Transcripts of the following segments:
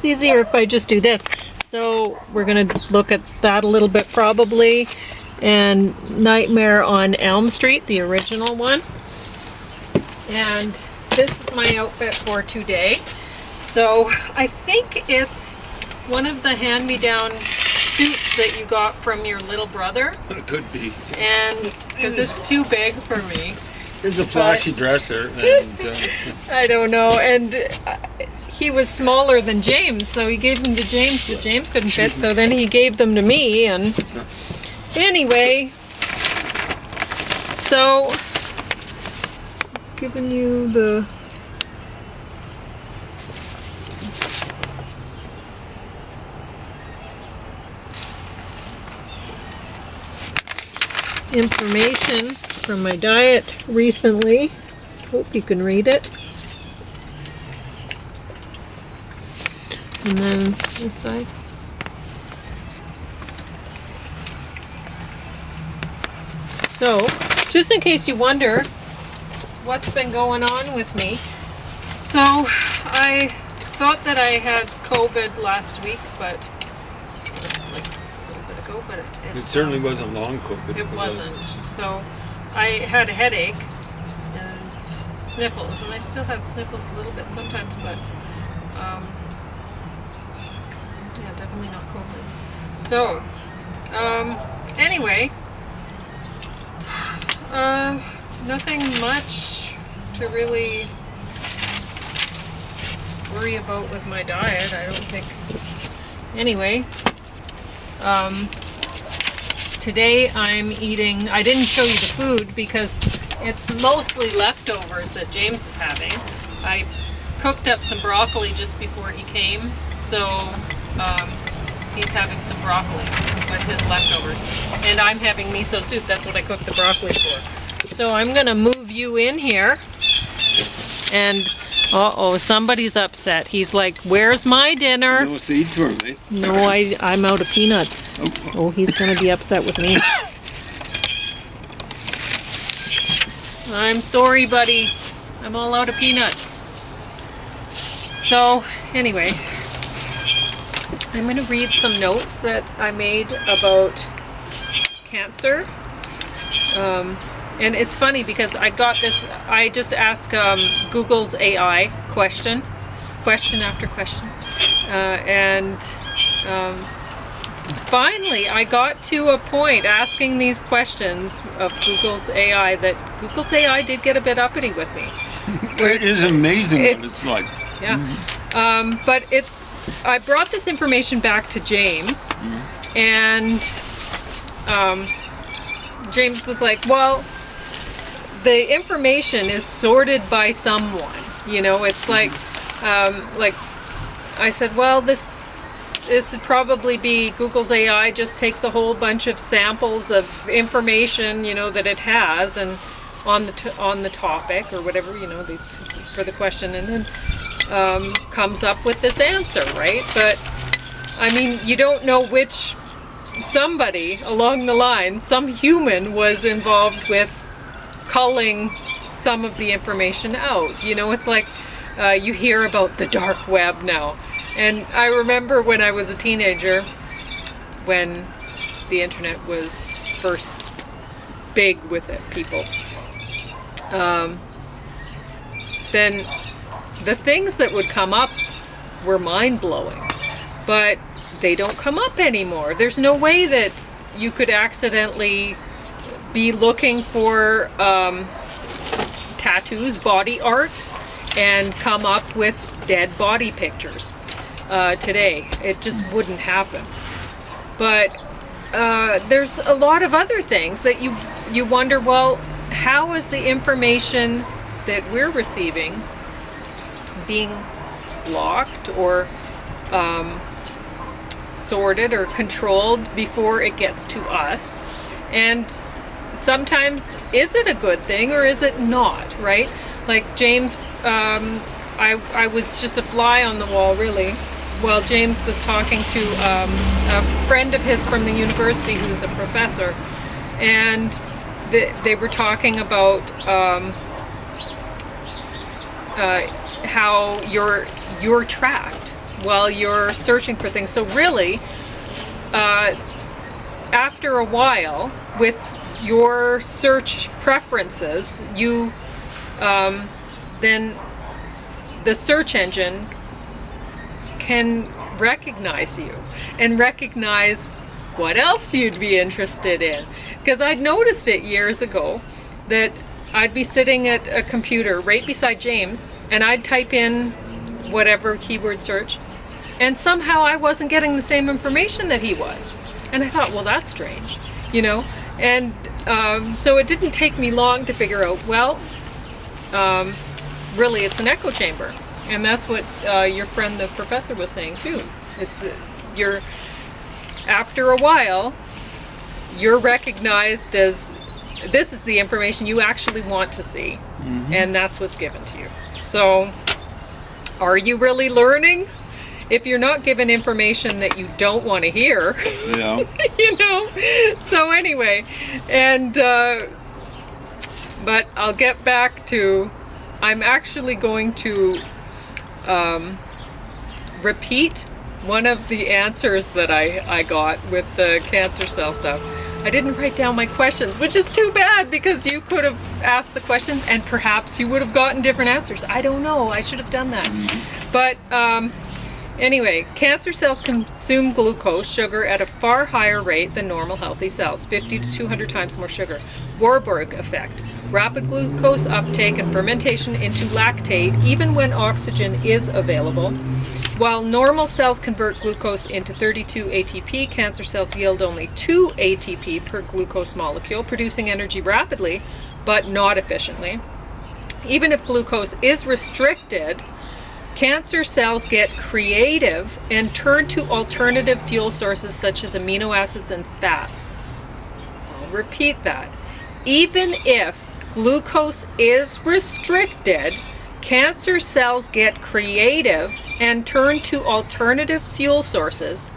It's easier if I just do this. So we're going to look at that a little bit probably. And Nightmare on Elm Street, the original one. And this is my outfit for today. So I think it's one of the hand-me-down suits that you got from your little brother. It could be. And because it's too big for me. It's a flashy dresser. And, I don't know. And he was smaller than James, so he gave them to James, but James couldn't fit, so then he gave them to me. And anyway, so giving you the information from my diet recently. Hope you can read it. And then this side. So, just in case you wonder what's been going on with me. So, I thought that I had COVID last week, but like a little bit ago, but it certainly wasn't long COVID. It wasn't. So, I had a headache and sniffles, and I still have sniffles a little bit sometimes, but yeah, definitely not COVID. So, anyway, nothing much to really worry about with my diet, I don't think. Anyway, today I'm eating, I didn't show you the food because it's mostly leftovers that James is having. I cooked up some broccoli just before he came, so he's having some broccoli with his leftovers. And I'm having miso soup, that's what I cooked the broccoli for. So I'm gonna move you in here, and uh-oh, somebody's upset. He's like, where's my dinner? No seeds for me. No, I'm out of peanuts. Oh, he's gonna be upset with me. I'm sorry, buddy. I'm all out of peanuts. So, anyway, I'm going to read some notes that I made about cancer. And it's funny because I got this, I just asked Google's AI question after question. And finally, I got to a point asking these questions of Google's AI that Google's AI did get a bit uppity with me. It is amazing what it's like. Yeah. But I brought this information back to James, and James was like, well, the information is sorted by someone, you know, it's like I said, well, this would probably be Google's AI just takes a whole bunch of samples of information, you know, that it has, and on the topic or whatever, you know, these for the question, and then comes up with this answer, right? But I mean, you don't know which somebody along the line, some human was involved with culling some of the information out. You know, it's like you hear about the dark web now. And I remember when I was a teenager, when the internet was first big with it, people. Then the things that would come up were mind-blowing, but they don't come up anymore. There's no way that you could accidentally be looking for tattoos, body art, and come up with dead body pictures today. It just wouldn't happen. But there's a lot of other things that you wonder, well, how is the information that we're receiving being blocked or sorted or controlled before it gets to us? And sometimes, is it a good thing or is it not, right? Like James, I was just a fly on the wall, really, while James was talking to a friend of his from the university who's a professor, and they were talking about how you're tracked. while you're searching for things. So really, after a while, with your search preferences, you then the search engine can recognize you and recognize what else you'd be interested in. Because I'd noticed it years ago that I'd be sitting at a computer right beside James and I'd type in whatever keyword search, and somehow I wasn't getting the same information that he was. And I thought, well, that's strange, you know? And so it didn't take me long to figure out, well, really it's an echo chamber. And that's what your friend, the professor, was saying too. It's after a while, you're recognized as, this is the information you actually want to see. Mm-hmm. And that's what's given to you. So, are you really learning? If you're not given information that you don't want to hear, yeah. You know. So anyway, and but I'll get back to, I'm actually going to repeat one of the answers that I got with the cancer cell stuff. I didn't write down my questions, which is too bad, because you could have asked the questions and perhaps you would have gotten different answers. I don't know. I should have done that. Mm-hmm. But anyway, cancer cells consume glucose, sugar, at a far higher rate than normal healthy cells, 50 to 200 times more sugar. Warburg effect. Rapid glucose uptake and fermentation into lactate, even when oxygen is available. While normal cells convert glucose into 32 ATP, cancer cells yield only 2 ATP per glucose molecule, producing energy rapidly, but not efficiently. Even if glucose is restricted, cancer cells get creative and turn to alternative fuel sources such as amino acids and fats. I'll repeat that. Even if glucose is restricted, cancer cells get creative and turn to alternative fuel sources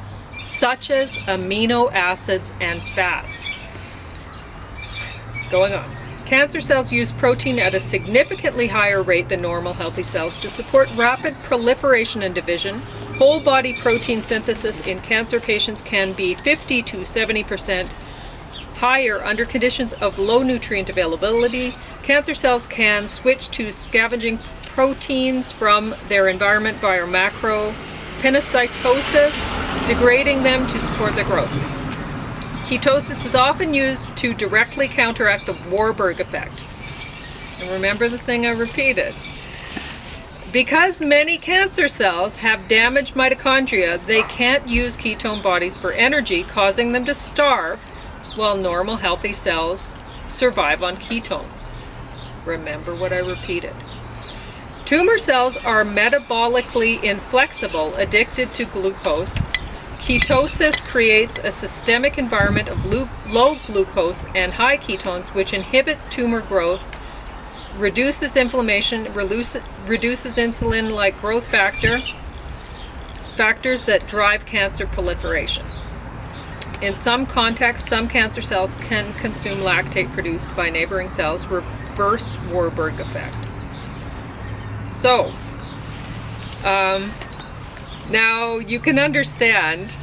such as amino acids and fats. Going on. Cancer cells use protein at a significantly higher rate than normal healthy cells to support rapid proliferation and division. Whole body protein synthesis in cancer patients can be 50 to 70% higher under conditions of low nutrient availability. Cancer cells can switch to scavenging proteins from their environment via macropinocytosis, degrading them to support their growth. Ketosis is often used to directly counteract the Warburg effect. And remember the thing I repeated. Because many cancer cells have damaged mitochondria, they can't use ketone bodies for energy, causing them to starve, while normal healthy cells survive on ketones. Remember what I repeated. Tumor cells are metabolically inflexible, addicted to glucose. Ketosis creates a systemic environment of low glucose and high ketones, which inhibits tumor growth, reduces inflammation, reduces insulin-like growth factors that drive cancer proliferation. In some contexts, some cancer cells can consume lactate produced by neighboring cells, reverse Warburg effect. So, now you can understand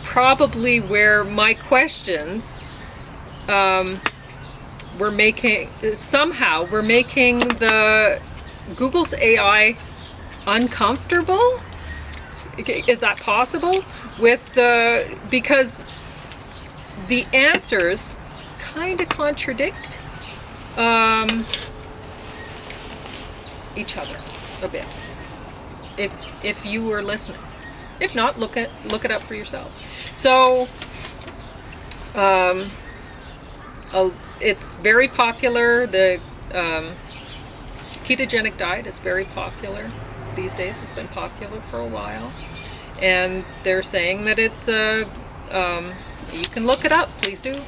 probably where my questions we're making the Google's AI uncomfortable. Is that possible? Because the answers kind of contradict each other a bit. If you were listening. If not, look it up for yourself. So it's very popular. The ketogenic diet is very popular these days. It's been popular for a while, and they're saying that it's you can look it up, please do,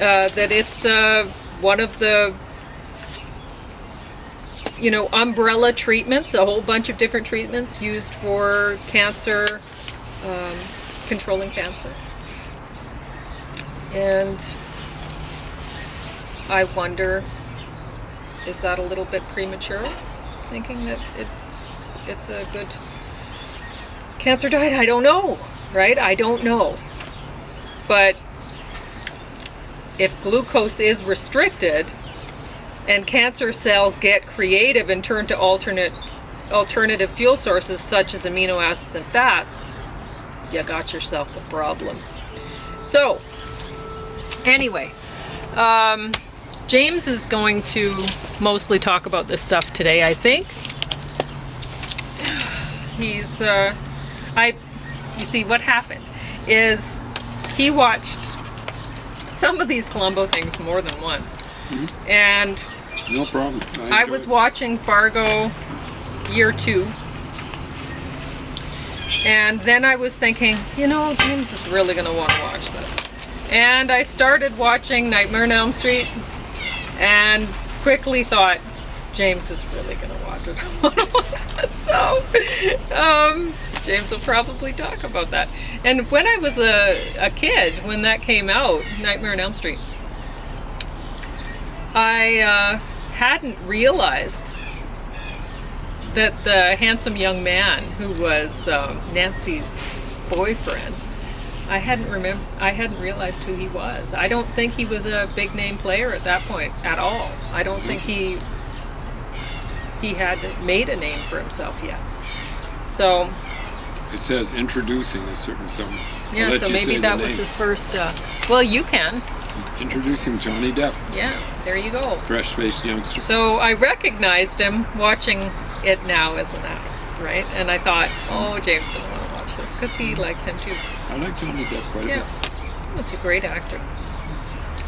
that it's one of the umbrella treatments, a whole bunch of different treatments used for cancer, controlling cancer. And I wonder, is that a little bit premature, thinking that it's a good cancer died? I don't know, right? I don't know. But if glucose is restricted and cancer cells get creative and turn to alternative fuel sources such as amino acids and fats, you got yourself a problem. So, anyway, James is going to mostly talk about this stuff today, I think. He's, you see, what happened is he watched some of these Columbo things more than once. Mm-hmm. And no problem. I was watching Fargo year 2. And then I was thinking, you know, James is really going to want to watch this. And I started watching Nightmare on Elm Street and quickly thought, James is really going to want to watch this. So, James will probably talk about that. And when I was a kid, when that came out, Nightmare on Elm Street, I hadn't realized that the handsome young man who was Nancy's boyfriend, I hadn't realized who he was. I don't think he was a big name player at that point at all. I don't think he had made a name for himself yet. So it says introducing a certain someone. Yeah, so maybe that was his first. Well, you can. Introducing Johnny Depp. Yeah, there you go. Fresh-faced youngster. So I recognized him watching it now as an adult, right? And I thought, oh, James gonna want to watch this because he likes him too. I like Johnny Depp quite a bit. Yeah, he's a great actor.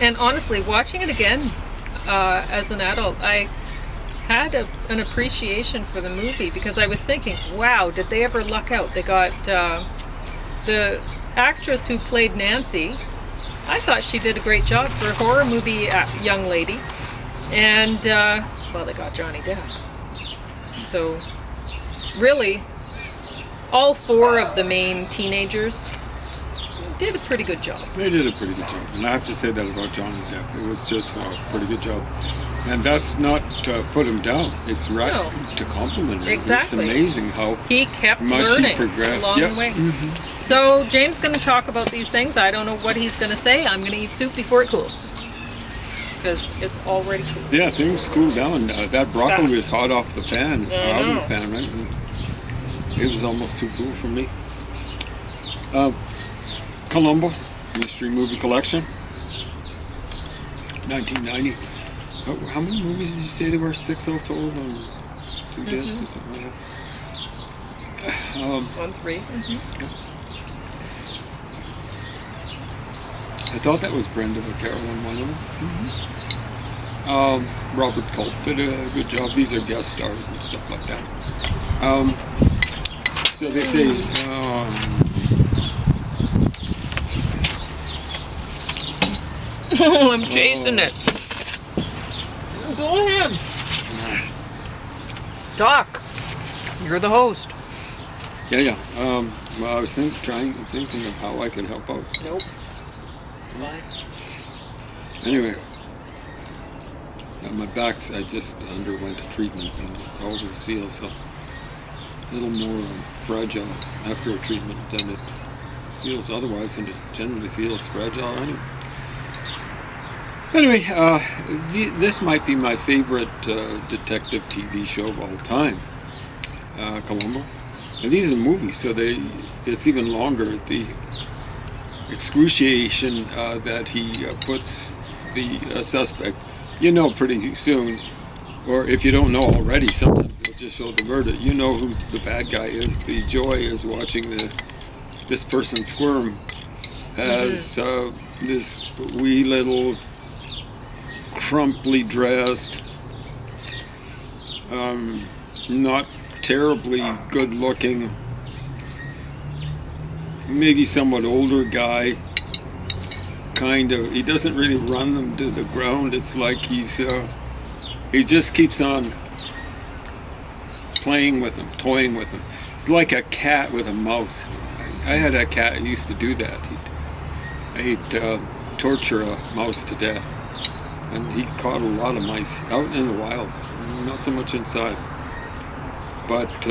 And honestly, watching it again as an adult, I had an appreciation for the movie because I was thinking, wow, did they ever luck out? They got the actress who played Nancy. I thought she did a great job for a horror movie young lady. And, well, they got Johnny Depp. So, really, all 4 of the main teenagers did a pretty good job. They did a pretty good job. And I have to say that about Johnny Depp. It was just a pretty good job. And that's not to put him down. It's right to compliment him. Exactly. It's amazing how he kept much learning he progressed along the way. Mm-hmm. So James is going to talk about these things. I don't know what he's going to say. I'm going to eat soup before it cools because it's already cool. Yeah, things cool down. That broccoli was hot off the pan, out of the pan, right? And it was almost too cool for me. Columbo, Mystery Movie Collection, 1990. How many movies did you say there were? 6 all told on 2 discs or something like that? On 3. Yeah. I thought that was Brenda Vaccaro on one of them. Robert Culp did a good job. These are guest stars and stuff like that. So they say... I'm chasing it. Go ahead. Doc, you're the host. Yeah. Well, I was thinking of how I could help out. Nope. Bye. Anyway, my back's, I just underwent a treatment and always feels a little more fragile after a treatment than it feels otherwise, and it generally feels fragile anyway. Anyway, this might be my favorite detective TV show of all time, Columbo. And these are movies, so it's even longer. The excruciation that he puts the suspect, you know pretty soon, or if you don't know already, sometimes they'll just show the murder. You know who the bad guy is. The joy is watching this person squirm as this wee little crumply dressed, not terribly good looking, maybe somewhat older guy, kind of. He doesn't really run them to the ground. It's like he just keeps on playing with them, toying with them. It's like a cat with a mouse. I had a cat who used to do that. He'd torture a mouse to death. And he caught a lot of mice out in the wild, not so much inside. But,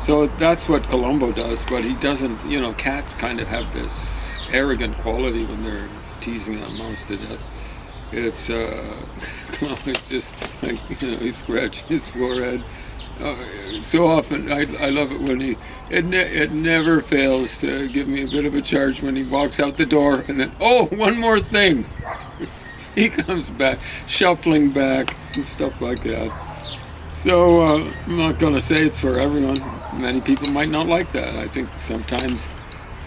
So that's what Columbo does, but he doesn't. You know, cats kind of have this arrogant quality when they're teasing a mouse to death. It's it's just like, he's scratching his forehead. So often, I love it when it never fails to give me a bit of a charge when he walks out the door, and then, oh, one more thing. He comes back, shuffling back and stuff like that. So I'm not going to say it's for everyone. Many people might not like that. I think sometimes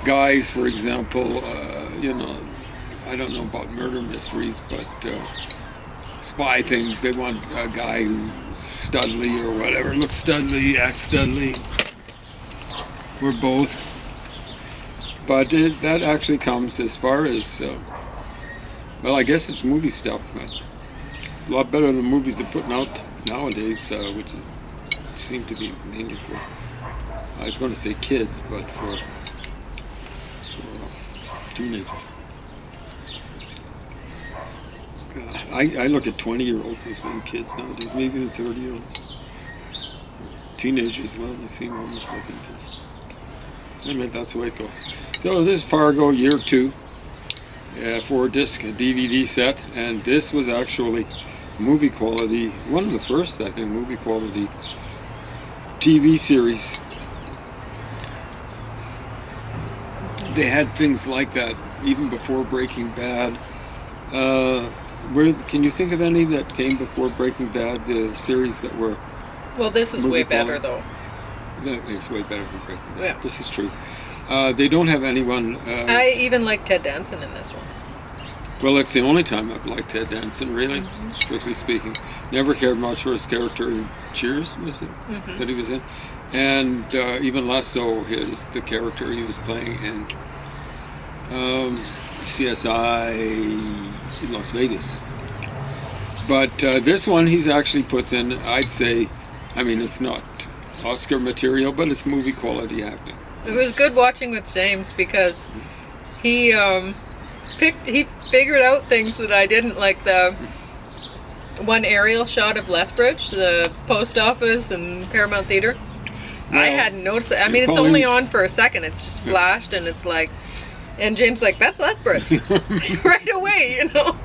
guys, for example, I don't know about murder mysteries, but spy things, they want a guy who's studly or whatever, looks studly, acts studly, or both. But that actually comes as far as, well, I guess it's movie stuff, but it's a lot better than the movies they're putting out nowadays, which seem to be mainly for, I was going to say kids, but for teenagers. I look at 20-year-olds as being kids nowadays, maybe even 30-year-olds. Teenagers, well, they seem almost like infants. Anyway, that's the way it goes. So this is Fargo Year 2, 4-disc DVD set, and this was actually movie quality, one of the first, I think, movie quality TV series. They had things like that even before Breaking Bad. Can you think of any that came before Breaking Bad, the series that were... Well, this is way better, though. It's way better than Breaking Bad. Yeah. This is true. They don't have anyone... I even like Ted Danson in this one. Well, it's the only time I've liked Ted Danson, really, strictly speaking. Never cared much for his character in Cheers, was it, that he was in? And even less so the character he was playing in CSI Las Vegas. But this one he's actually puts in, I'd say, I mean, it's not Oscar material, but it's movie quality acting. It was good watching with James because he figured out things that I didn't, like the one aerial shot of Lethbridge, the post office and Paramount Theater. Well, I hadn't noticed it. I mean, it's only on for a second. It's just flashed, and it's like, and James like, that's Lethbridge right away, you know.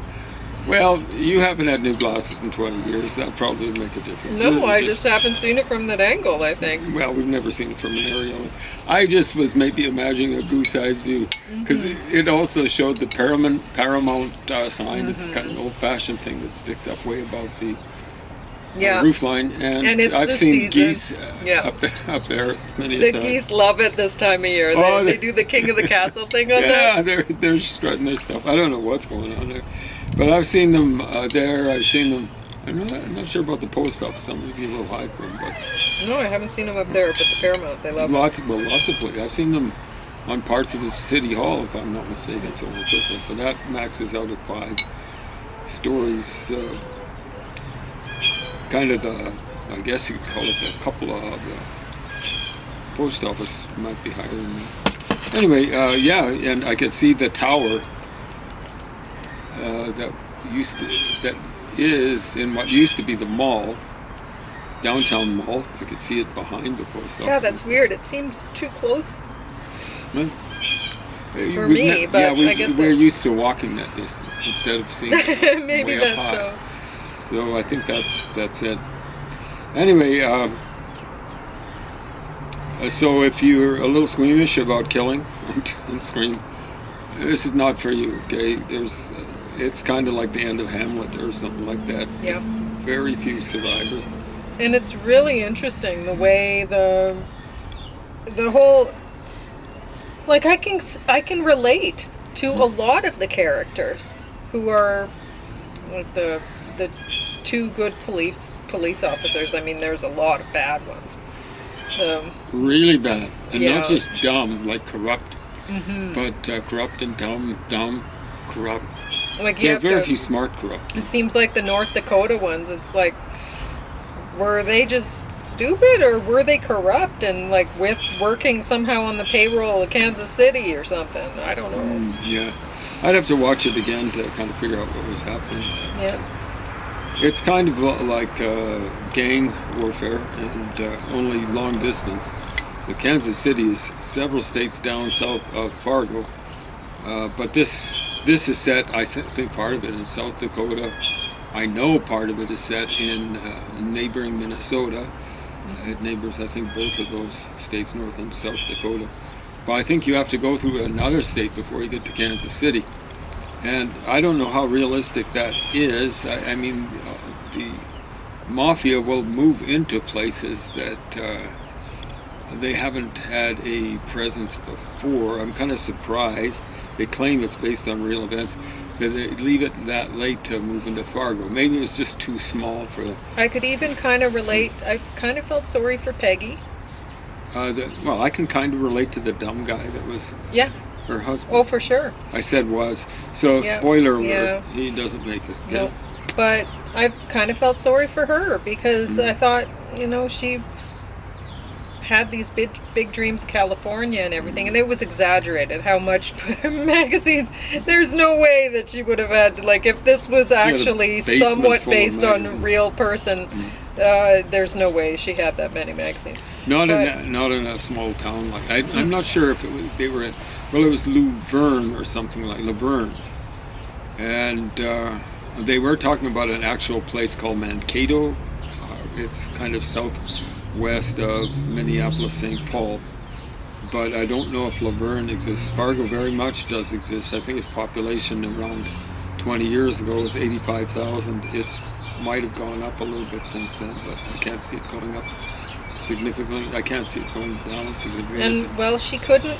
Well, you haven't had new glasses in 20 years. That probably would make a difference. No, I just haven't seen it from that angle, I think. Well, we've never seen it from an aerial. I just was maybe imagining a goose-eyed view, because it also showed the Paramount sign. It's kind of an old-fashioned thing that sticks up way above the roof line. And it's I've seen season. geese up there many the a time. geese love it this time of year. They do the King of the Castle thing on that. Yeah, they're strutting their stuff. I don't know what's going on there. But I've seen them there. I've seen them. I'm not sure about the post office. Some may be a little high for them, but no, I haven't seen them up there. But the Paramount, they love lots of places. I've seen them on parts of the city hall, if I'm not mistaken, so on and so forth. But that maxes out at 5 stories. Kind of I guess you could call it the cupola of the post office. Might be higher than that. Anyway, and I could see the tower. That is in what used to be the mall, downtown mall. I could see it behind the post office. Yeah, that's weird. It seemed too close for me, but I guess we're used to walking that distance instead of seeing it maybe way that's up high. So I think that's it. Anyway, so if you're a little squeamish about killing on screen, this is not for you. Okay, it's kind of like the end of Hamlet or something like that. Yeah. Very few survivors. And it's really interesting the way the whole, like, I can relate to a lot of the characters who are like the 2 good police officers. I mean, there's a lot of bad ones. Really bad, and not just dumb, like corrupt, but corrupt and dumb, corrupt. Like there are very few smart corrupt. It seems like the North Dakota ones, it's like, were they just stupid or were they corrupt and like with working somehow on the payroll of Kansas City or something? I don't know. Yeah, I'd have to watch it again to kind of figure out what was happening. Yeah. It's kind of like gang warfare and only long distance. So Kansas City is several states down south of Fargo. But this is set, I think part of it in South Dakota. I know part of it is set in neighboring Minnesota. It neighbors, I think, both of those states, North and South Dakota. But I think you have to go through another state before you get to Kansas City. And I don't know how realistic that is. I mean, the mafia will move into places that they haven't had a presence before. I'm kind of surprised. They claim it's based on real events, that they leave it that late to move into Fargo. Maybe it's just too small for them. I could even kind of relate. I kind of felt sorry for Peggy. Well, I can kind of relate to the dumb guy that was her husband. Oh, for sure. I said was. So, spoiler alert, he doesn't make it. Nope. But I kind of felt sorry for her because I thought, she had these big dreams of California and everything, and it was exaggerated how much magazines. There's no way that she would have had, like, if this was actually somewhat based on a real person, there's no way she had that many magazines. Not in a small town like I'm not sure if they were in. Well, it was Luverne or something like Laverne, and they were talking about an actual place called Mankato. It's kind of southwest of Minneapolis, St. Paul, but I don't know if Laverne exists. Fargo very much does exist. I think its population around 20 years ago was 85,000. It might have gone up a little bit since then, but I can't see it going up significantly. I can't see it going down significantly. And well, she couldn't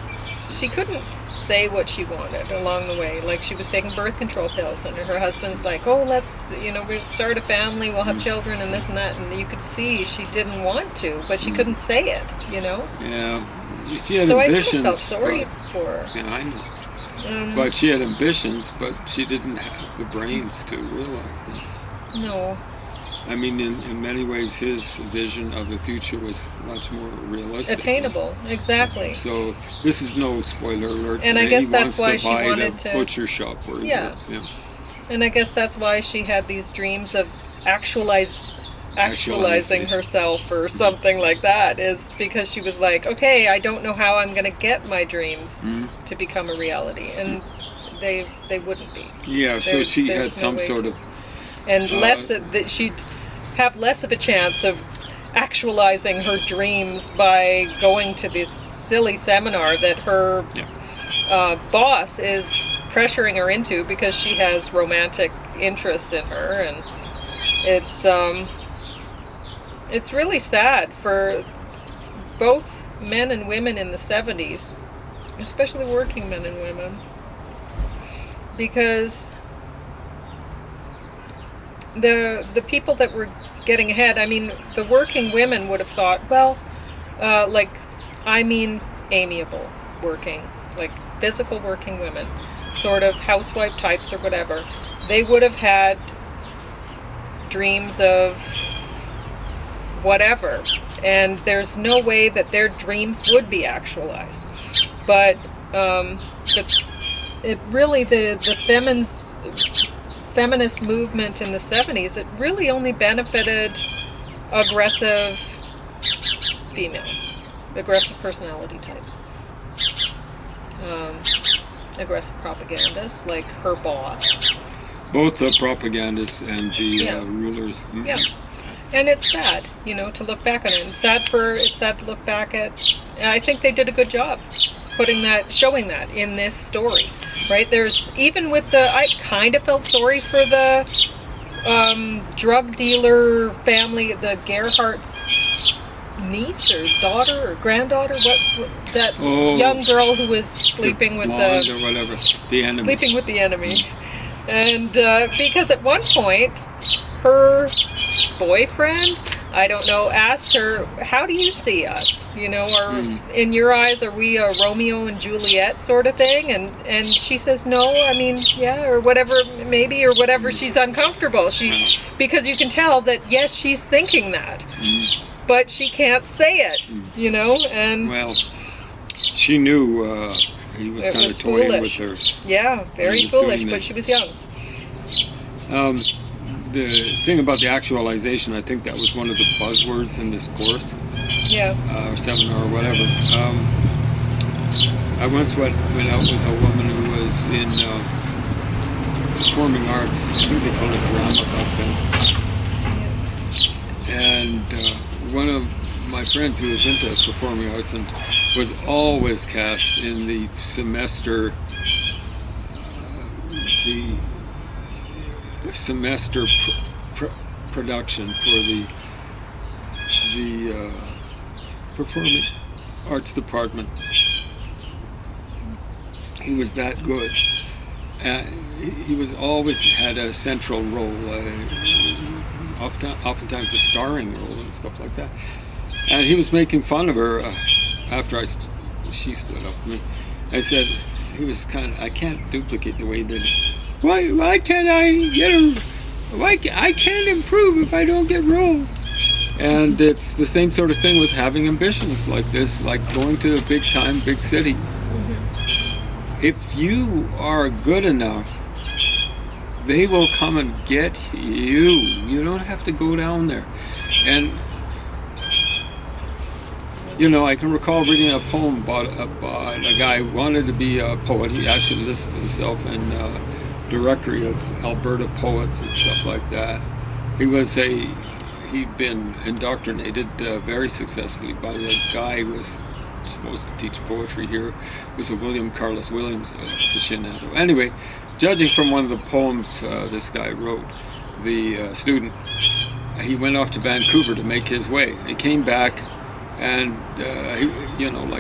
say what she wanted along the way. Like, she was taking birth control pills, and her husband's like, "Oh, let's, we'll start a family, we'll have children, and this and that." And you could see she didn't want to, but she couldn't say it. Yeah, she had so ambitions. I felt sorry for her. Yeah, I know. But she had ambitions, but she didn't have the brains to realize them. No. I mean, in many ways, his vision of the future was much more realistic. Attainable, exactly. So this is no spoiler alert. And I guess that's why she wanted to buy the butcher shop where he lives. Yeah. And I guess that's why she had these dreams of actualizing herself or something like that, is because she was like, okay, I don't know how I'm going to get my dreams to become a reality, and they wouldn't be. Yeah, so she had some sort of... And she'd have less of a chance of actualizing her dreams by going to this silly seminar that her boss is pressuring her into because she has romantic interests in her, and it's really sad for both men and women in the 70s, especially working men and women, because the people that were getting ahead, I mean, the working women would have thought, well, amiable working, like physical working women, sort of housewife types or whatever, they would have had dreams of whatever, and there's no way that their dreams would be actualized. But the feminist movement in the 70s, it really only benefited aggressive females, aggressive personality types, aggressive propagandists like her boss. Both the propagandists and the rulers. Mm-hmm. Yeah. And it's sad, to look back on it. It's sad to look back at. I think they did a good job showing that in this story, right? There's, even with I kind of felt sorry for the drug dealer family, the Gerhardt's niece or daughter or granddaughter, young girl who was sleeping with the enemy. Sleeping with the enemy. And because at one point, her boyfriend, I don't know, asked her, how do you see us? In your eyes, are we a Romeo and Juliet sort of thing? And she says, no, I mean, yeah, or whatever, maybe, or whatever. She's uncomfortable. Because you can tell that, yes, she's thinking that, but she can't say it, and... Well, she knew he was kind of toying with her. Yeah, very foolish, but she was young. the thing about the actualization, I think that was one of the buzzwords in this course, Yeah. or seminar or whatever. I once went out with a woman who was in performing arts. I think they called it drama back then. And one of my friends who was into performing arts and was always cast in the semester production for the performing arts department. He was that good. He was always had a central role, oftentimes a starring role and stuff like that. And he was making fun of her after she split up with me. I said, he was I can't duplicate the way he did it. Why can't I get him? I can't improve if I don't get roles. And it's the same sort of thing with having ambitions like this, like going to a big city. Mm-hmm. If you are good enough, they will come and get you. You don't have to go down there. And I can recall reading a poem about a guy who wanted to be a poet. He actually listed himself in directory of Alberta poets and stuff like that. He'd been indoctrinated very successfully by a guy who was supposed to teach poetry here. It was a William Carlos Williams aficionado. Anyway, judging from one of the poems this guy wrote, the student, he went off to Vancouver to make his way. He came back and,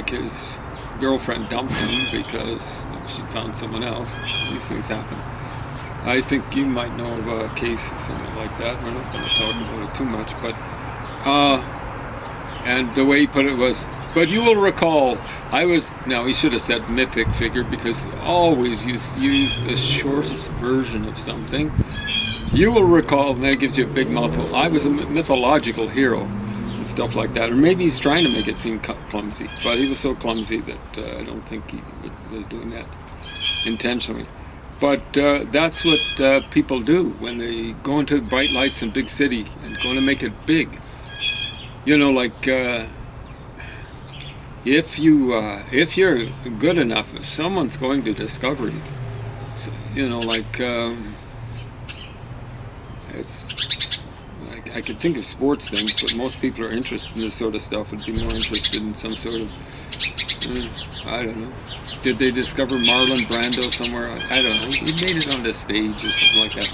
his girlfriend dumped him because she found someone else. These things happen. I think you might know of a case or something like that. We're not going to talk about it too much, but and the way he put it was, but you will recall, he should have said mythic figure, because always use the shortest version of something. You will recall, and that gives you a big mouthful, I was a mythological hero and stuff like that. Or maybe he's trying to make it seem clumsy, but he was so clumsy that I don't think he was doing that intentionally. But that's what people do when they go into bright lights in big city and going to make it big. If you're good enough, if someone's going to discover you, I could think of sports things, but most people are interested in this sort of stuff would be more interested in some sort of, I don't know. Did they discover Marlon Brando somewhere? I don't know. He made it on the stage or something like that.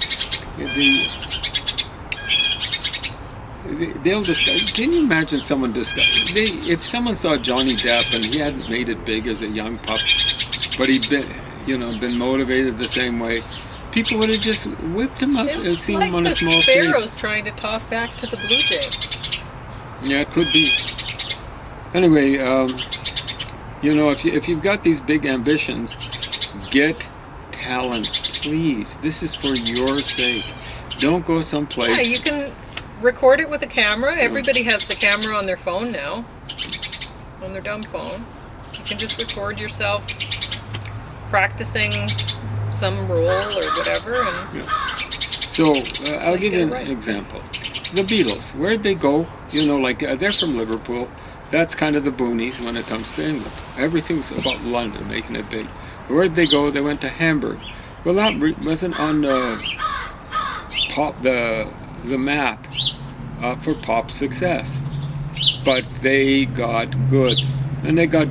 They'll discover. Can you imagine someone if someone saw Johnny Depp and he hadn't made it big as a young pup, but he'd been motivated the same way, people would have just whipped him up and seen him on a small stage. Like the sparrows trying to talk back to the blue jay. Yeah, it could be. Anyway, if you've got these big ambitions, get talent, please. This is for your sake. Don't go someplace. Yeah, you can record it with a camera. Everybody has the camera on their phone now, on their dumb phone. You can just record yourself practicing some role or whatever. And So I'll give you an example. The Beatles, where'd they go? They're from Liverpool. That's kind of the boonies when it comes to England. Everything's about London, making it big. Where'd they go? They went to Hamburg. Well, that wasn't on the map for pop success. But they got good. And they got